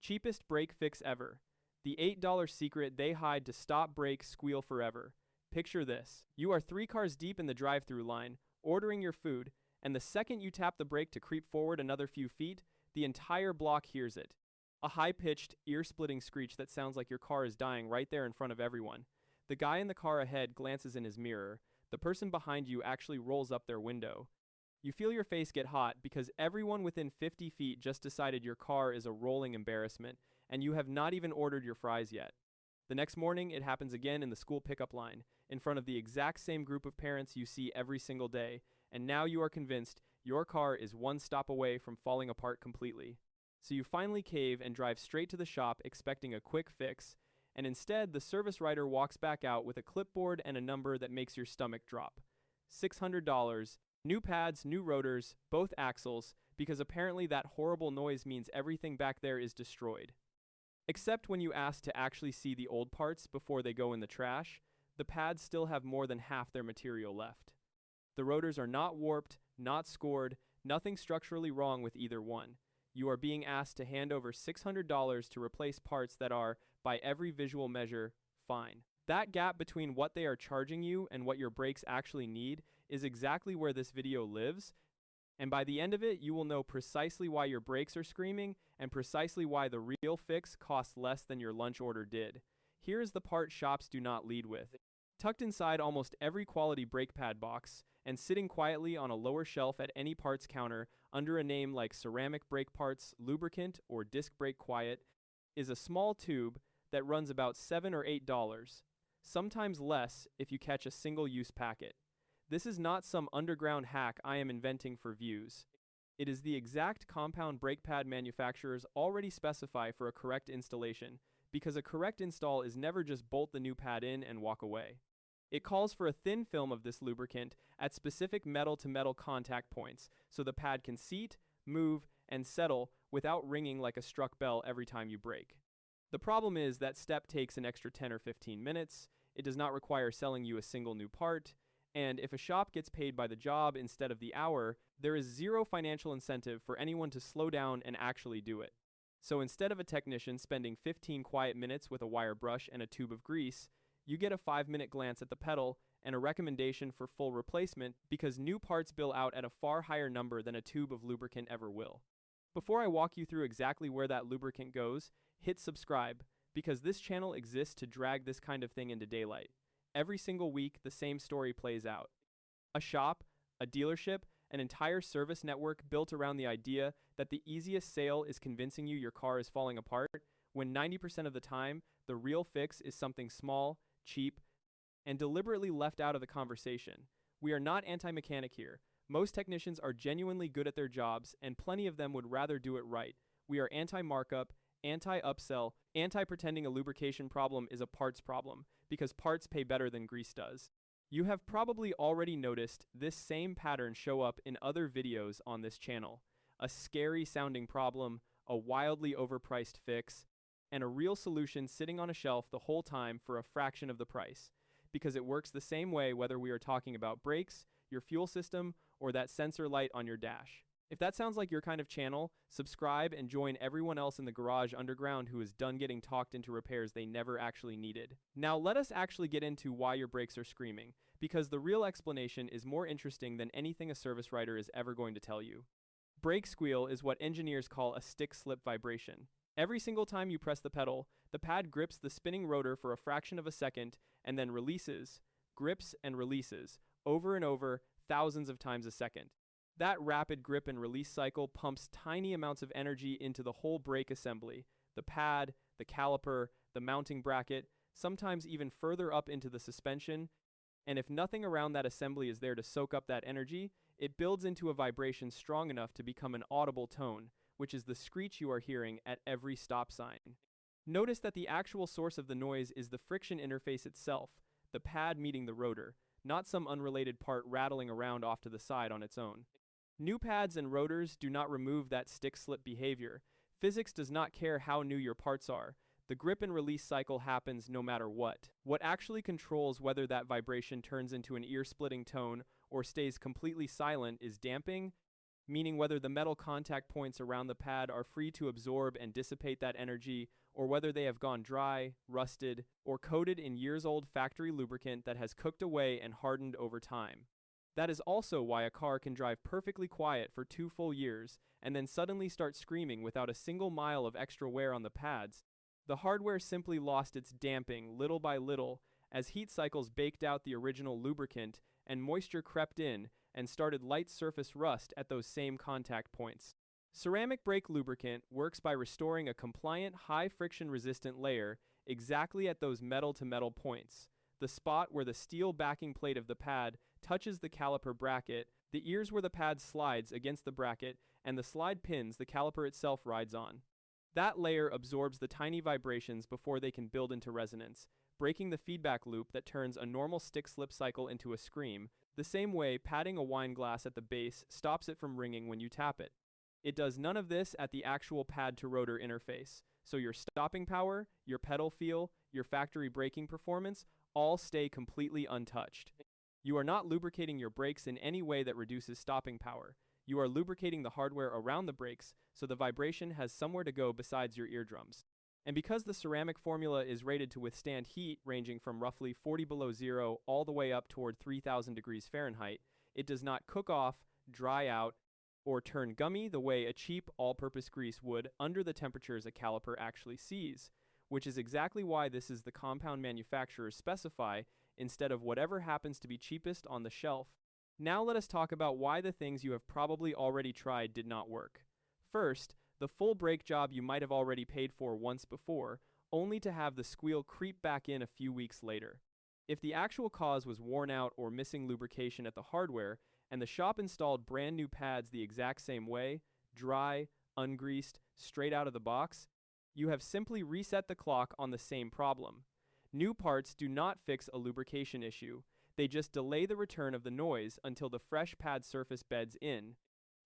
Cheapest brake fix ever. The $8 secret they hide to stop brakes squeal forever. Picture this. You are 3 cars deep in the drive-thru line, ordering your food, and the second you tap the brake to creep forward another few feet, the entire block hears it. A high-pitched, ear-splitting screech that sounds like your car is dying right there in front of everyone. The guy in the car ahead glances in his mirror. The person behind you actually rolls up their window. You feel your face get hot because everyone within 50 feet just decided your car is a rolling embarrassment, and you have not even ordered your fries yet. The next morning, it happens again in the school pickup line, in front of the exact same group of parents you see every single day, and now you are convinced your car is one stop away from falling apart completely. So you finally cave and drive straight to the shop expecting a quick fix, and instead the service writer walks back out with a clipboard and a number that makes your stomach drop. $600, new pads, new rotors, both axles, because apparently that horrible noise means everything back there is destroyed. Except when you ask to actually see the old parts before they go in the trash, the pads still have more than half their material left. The rotors are not warped, not scored, nothing structurally wrong with either one. You are being asked to hand over $600 to replace parts that are, by every visual measure, fine. That gap between what they are charging you and what your brakes actually need is exactly where this video lives, and by the end of it, you will know precisely why your brakes are screaming and precisely why the real fix costs less than your lunch order did. Here is the part shops do not lead with. Tucked inside almost every quality brake pad box, and sitting quietly on a lower shelf at any parts counter under a name like ceramic brake parts, lubricant, or disc brake quiet, is a small tube that runs about $7 or $8, sometimes less if you catch a single-use packet. This is not some underground hack I am inventing for views. It is the exact compound brake pad manufacturers already specify for a correct installation, because a correct install is never just bolt the new pad in and walk away. It calls for a thin film of this lubricant at specific metal-to-metal contact points so the pad can seat, move, and settle without ringing like a struck bell every time you brake. The problem is that step takes an extra 10 or 15 minutes, it does not require selling you a single new part, and if a shop gets paid by the job instead of the hour, there is zero financial incentive for anyone to slow down and actually do it. So instead of a technician spending 15 quiet minutes with a wire brush and a tube of grease, you get a 5-minute glance at the pedal and a recommendation for full replacement because new parts bill out at a far higher number than a tube of lubricant ever will. Before I walk you through exactly where that lubricant goes, hit subscribe, because this channel exists to drag this kind of thing into daylight. Every single week, the same story plays out. A shop, a dealership, an entire service network built around the idea that the easiest sale is convincing you your car is falling apart, when 90% of the time, the real fix is something small, cheap, and deliberately left out of the conversation. We are not anti-mechanic here. Most technicians are genuinely good at their jobs, and plenty of them would rather do it right. We are anti-markup, anti-upsell, anti-pretending a lubrication problem is a parts problem, because parts pay better than grease does. You have probably already noticed this same pattern show up in other videos on this channel. A scary sounding problem, a wildly overpriced fix, and a real solution sitting on a shelf the whole time for a fraction of the price. Because it works the same way whether we are talking about brakes, your fuel system, or that sensor light on your dash. If that sounds like your kind of channel, subscribe and join everyone else in the garage underground who is done getting talked into repairs they never actually needed. Now let us actually get into why your brakes are screaming, because the real explanation is more interesting than anything a service writer is ever going to tell you. Brake squeal is what engineers call a stick-slip vibration. Every single time you press the pedal, the pad grips the spinning rotor for a fraction of a second and then releases, grips and releases, over and over, thousands of times a second. That rapid grip and release cycle pumps tiny amounts of energy into the whole brake assembly, the pad, the caliper, the mounting bracket, sometimes even further up into the suspension, and if nothing around that assembly is there to soak up that energy, it builds into a vibration strong enough to become an audible tone, which is the screech you are hearing at every stop sign. Notice that the actual source of the noise is the friction interface itself, the pad meeting the rotor, not some unrelated part rattling around off to the side on its own. New pads and rotors do not remove that stick-slip behavior. Physics does not care how new your parts are. The grip and release cycle happens no matter what. What actually controls whether that vibration turns into an ear-splitting tone or stays completely silent is damping meaning whether the metal contact points around the pad are free to absorb and dissipate that energy, or whether they have gone dry, rusted, or coated in years-old factory lubricant that has cooked away and hardened over time. That is also why a car can drive perfectly quiet for 2 full years and then suddenly start screaming without a single mile of extra wear on the pads. The hardware simply lost its damping little by little as heat cycles baked out the original lubricant and moisture crept in and started light surface rust at those same contact points. Ceramic brake lubricant works by restoring a compliant, high-friction resistant layer exactly at those metal-to-metal points, the spot where the steel backing plate of the pad touches the caliper bracket, the ears where the pad slides against the bracket, and the slide pins the caliper itself rides on. That layer absorbs the tiny vibrations before they can build into resonance, breaking the feedback loop that turns a normal stick-slip cycle into a scream, the same way padding a wine glass at the base stops it from ringing when you tap it. It does none of this at the actual pad-to-rotor interface, so your stopping power, your pedal feel, your factory braking performance all stay completely untouched. You are not lubricating your brakes in any way that reduces stopping power. You are lubricating the hardware around the brakes so the vibration has somewhere to go besides your eardrums. And because the ceramic formula is rated to withstand heat ranging from roughly 40 below zero all the way up toward 3,000 degrees Fahrenheit, it does not cook off, dry out, or turn gummy the way a cheap all-purpose grease would under the temperatures a caliper actually sees, which is exactly why this is the compound manufacturers specify instead of whatever happens to be cheapest on the shelf. Now let us talk about why the things you have probably already tried did not work. First, the full brake job you might have already paid for once before, only to have the squeal creep back in a few weeks later. If the actual cause was worn out or missing lubrication at the hardware, and the shop installed brand new pads the exact same way, dry, ungreased, straight out of the box, you have simply reset the clock on the same problem. New parts do not fix a lubrication issue. They just delay the return of the noise until the fresh pad surface beds in.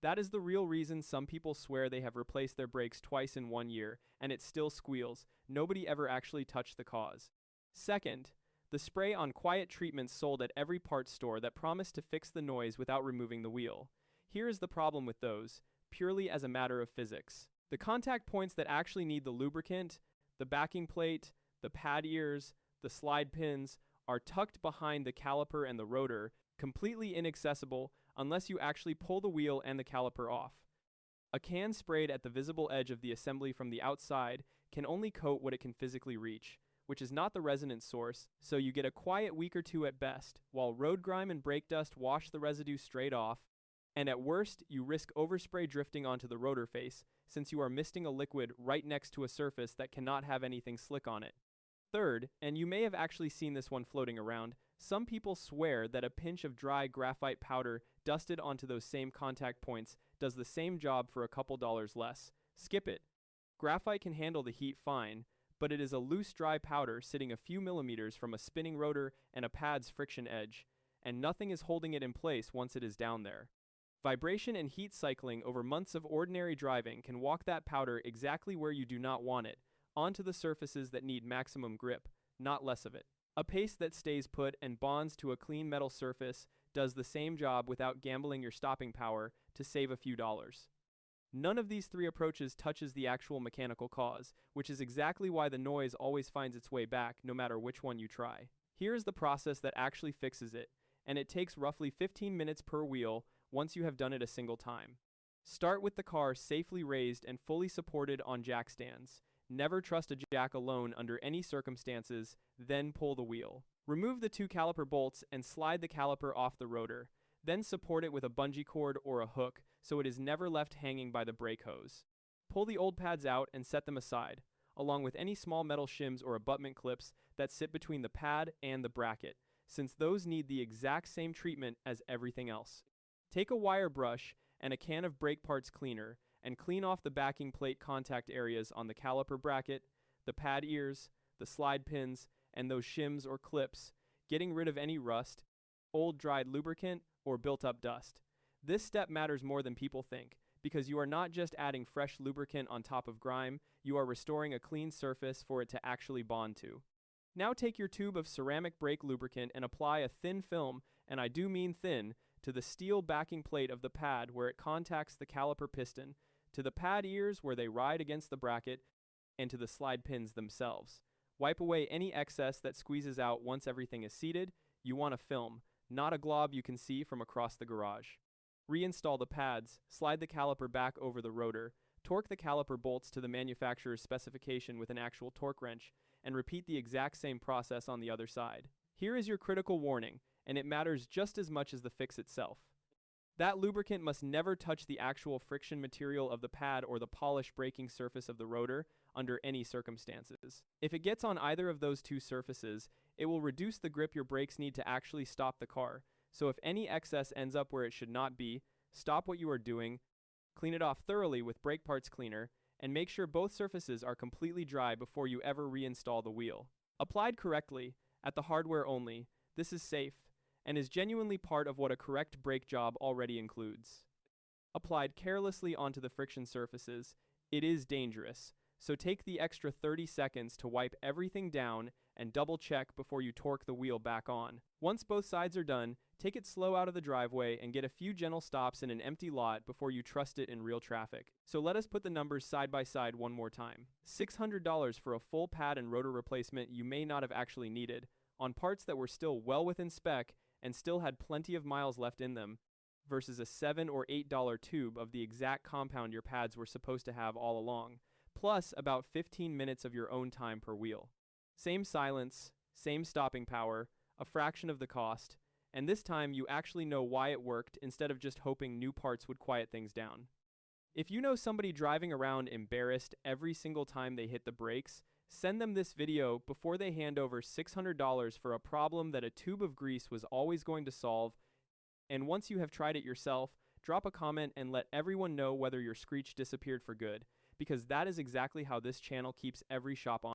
That is the real reason some people swear they have replaced their brakes twice in 1 year, and it still squeals. Nobody ever actually touched the cause. Second, the spray on quiet treatments sold at every parts store that promise to fix the noise without removing the wheel. Here is the problem with those, purely as a matter of physics. The contact points that actually need the lubricant, the backing plate, the pad ears, the slide pins, are tucked behind the caliper and the rotor, completely inaccessible unless you actually pull the wheel and the caliper off. A can sprayed at the visible edge of the assembly from the outside can only coat what it can physically reach, which is not the resonance source, so you get a quiet week or two at best, while road grime and brake dust wash the residue straight off, and at worst, you risk overspray drifting onto the rotor face, since you are misting a liquid right next to a surface that cannot have anything slick on it. Third, and you may have actually seen this one floating around, some people swear that a pinch of dry graphite powder dusted onto those same contact points does the same job for a couple dollars less. Skip it. Graphite can handle the heat fine, but it is a loose dry powder sitting a few millimeters from a spinning rotor and a pad's friction edge, and nothing is holding it in place once it is down there. Vibration and heat cycling over months of ordinary driving can walk that powder exactly where you do not want it, onto the surfaces that need maximum grip, not less of it. A paste that stays put and bonds to a clean metal surface does the same job without gambling your stopping power to save a few dollars. None of these three approaches touches the actual mechanical cause, which is exactly why the noise always finds its way back no matter which one you try. Here is the process that actually fixes it, and it takes roughly 15 minutes per wheel once you have done it a single time. Start with the car safely raised and fully supported on jack stands. Never trust a jack alone under any circumstances, then pull the wheel. Remove the 2 caliper bolts and slide the caliper off the rotor. Then support it with a bungee cord or a hook so it is never left hanging by the brake hose. Pull the old pads out and set them aside, along with any small metal shims or abutment clips that sit between the pad and the bracket, since those need the exact same treatment as everything else. Take a wire brush and a can of brake parts cleaner and clean off the backing plate contact areas on the caliper bracket, the pad ears, the slide pins, and those shims or clips, getting rid of any rust, old dried lubricant, or built-up dust. This step matters more than people think, because you are not just adding fresh lubricant on top of grime, you are restoring a clean surface for it to actually bond to. Now take your tube of ceramic brake lubricant and apply a thin film, and I do mean thin, to the steel backing plate of the pad where it contacts the caliper piston, to the pad ears where they ride against the bracket, and to the slide pins themselves. Wipe away any excess that squeezes out once everything is seated. You want a film, not a glob you can see from across the garage. Reinstall the pads, slide the caliper back over the rotor, torque the caliper bolts to the manufacturer's specification with an actual torque wrench, and repeat the exact same process on the other side. Here is your critical warning, and it matters just as much as the fix itself. That lubricant must never touch the actual friction material of the pad or the polished braking surface of the rotor under any circumstances. If it gets on either of those two surfaces, it will reduce the grip your brakes need to actually stop the car. So if any excess ends up where it should not be, stop what you are doing, clean it off thoroughly with brake parts cleaner, and make sure both surfaces are completely dry before you ever reinstall the wheel. Applied correctly, at the hardware only, this is safe, and is genuinely part of what a correct brake job already includes. Applied carelessly onto the friction surfaces, it is dangerous, so take the extra 30 seconds to wipe everything down and double check before you torque the wheel back on. Once both sides are done, take it slow out of the driveway and get a few gentle stops in an empty lot before you trust it in real traffic. So let us put the numbers side by side one more time. $600 for a full pad and rotor replacement you may not have actually needed, on parts that were still well within spec and still had plenty of miles left in them, versus a $7 or $8 tube of the exact compound your pads were supposed to have all along, plus about 15 minutes of your own time per wheel. Same silence, same stopping power, a fraction of the cost, and this time you actually know why it worked instead of just hoping new parts would quiet things down. If you know somebody driving around embarrassed every single time they hit the brakes, send them this video before they hand over $600 for a problem that a tube of grease was always going to solve, and once you have tried it yourself, drop a comment and let everyone know whether your screech disappeared for good, because that is exactly how this channel keeps every shop on.